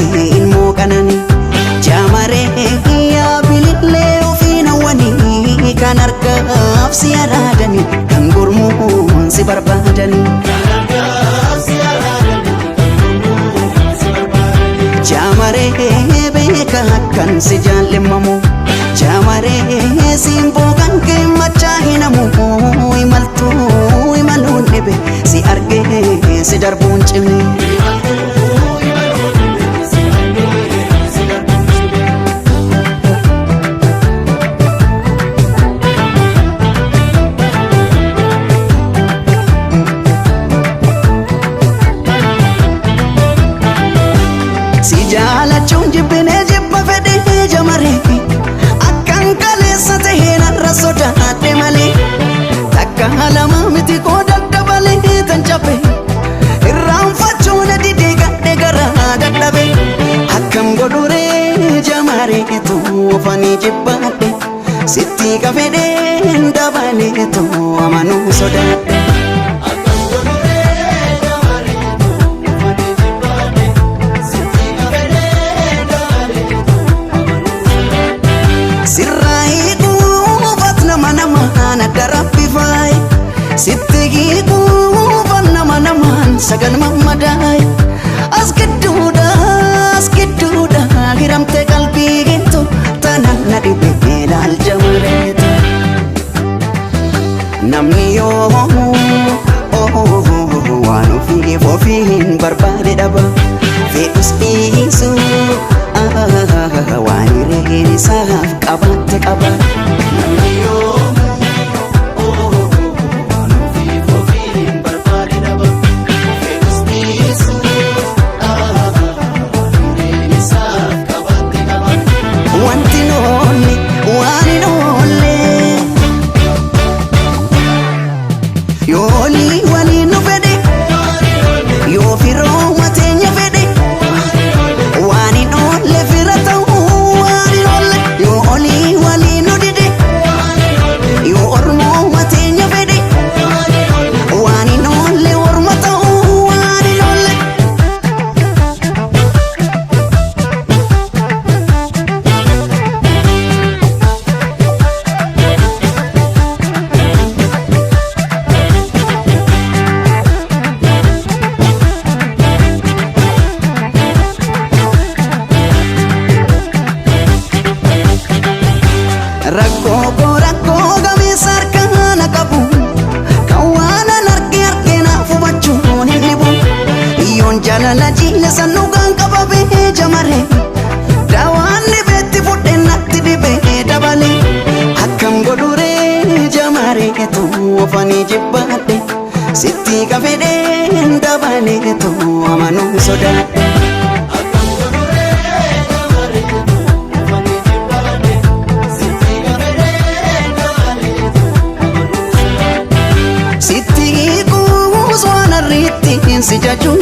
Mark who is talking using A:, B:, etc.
A: sin mooqanani jaamaree yaabilillee ofiin hawwanii kan argaaf si araadani kan gurmuun si barbaadani jaamaree beeka kan si jaallimamu jaamaree simboo kan kee machaa hinamu imaltuu imaluun dhibe si argee si darbuun cimne si jaalachuun jibbine jibba fedhe jamaree akkan kaleessa tahee narra sodaadhe malee takka lama miti koo daddabalee tan cabe irraanfachuu na didee gadhe garaa dadhabe akkam godhuree jamareetu ofanii jibbaadhe sitti kafedheen dabaleetu amanuu sodaadhe sirraa'ii quufat nama namaan adda rabbifaayi sitti quufat nama namaan sagal mammadaay as gidduudha hiramte qalbii gintu tanan na dhibee laal jamareetu namni yoomu waan ofiif ofiin barbaade dhaba fe'us dhiisu waan hireen isaaf qabatte qaba namni yoomu waan ofiif ofiin barbaade dhaba fe'us dhiisu waan hireen isaaf qabatte qaba wanti noolli waan hin oolle yoolii waliin nu fedhe yoo firoo mateenya fedhe waan hin oolle fira ta'uu waan hin oolle yoo olii waliin nu dide yoo ormoo mateenya fedhe waan hin oolle orma ta'uu waan hin oolle rakkoo gameessa harkaan qabu kan waan argee naaf hubachuun hin dhibu iyyoon jaalala jiile sannuugaan qababee jamaree daawaan dhibeetti fudhee natti dhibee dabale akkam godhuree jamareetu ofanii jibbaadhe sitti kafedheen dabaleetu amanuu sodaadhe sitti kuuswaan arriitti si jajuu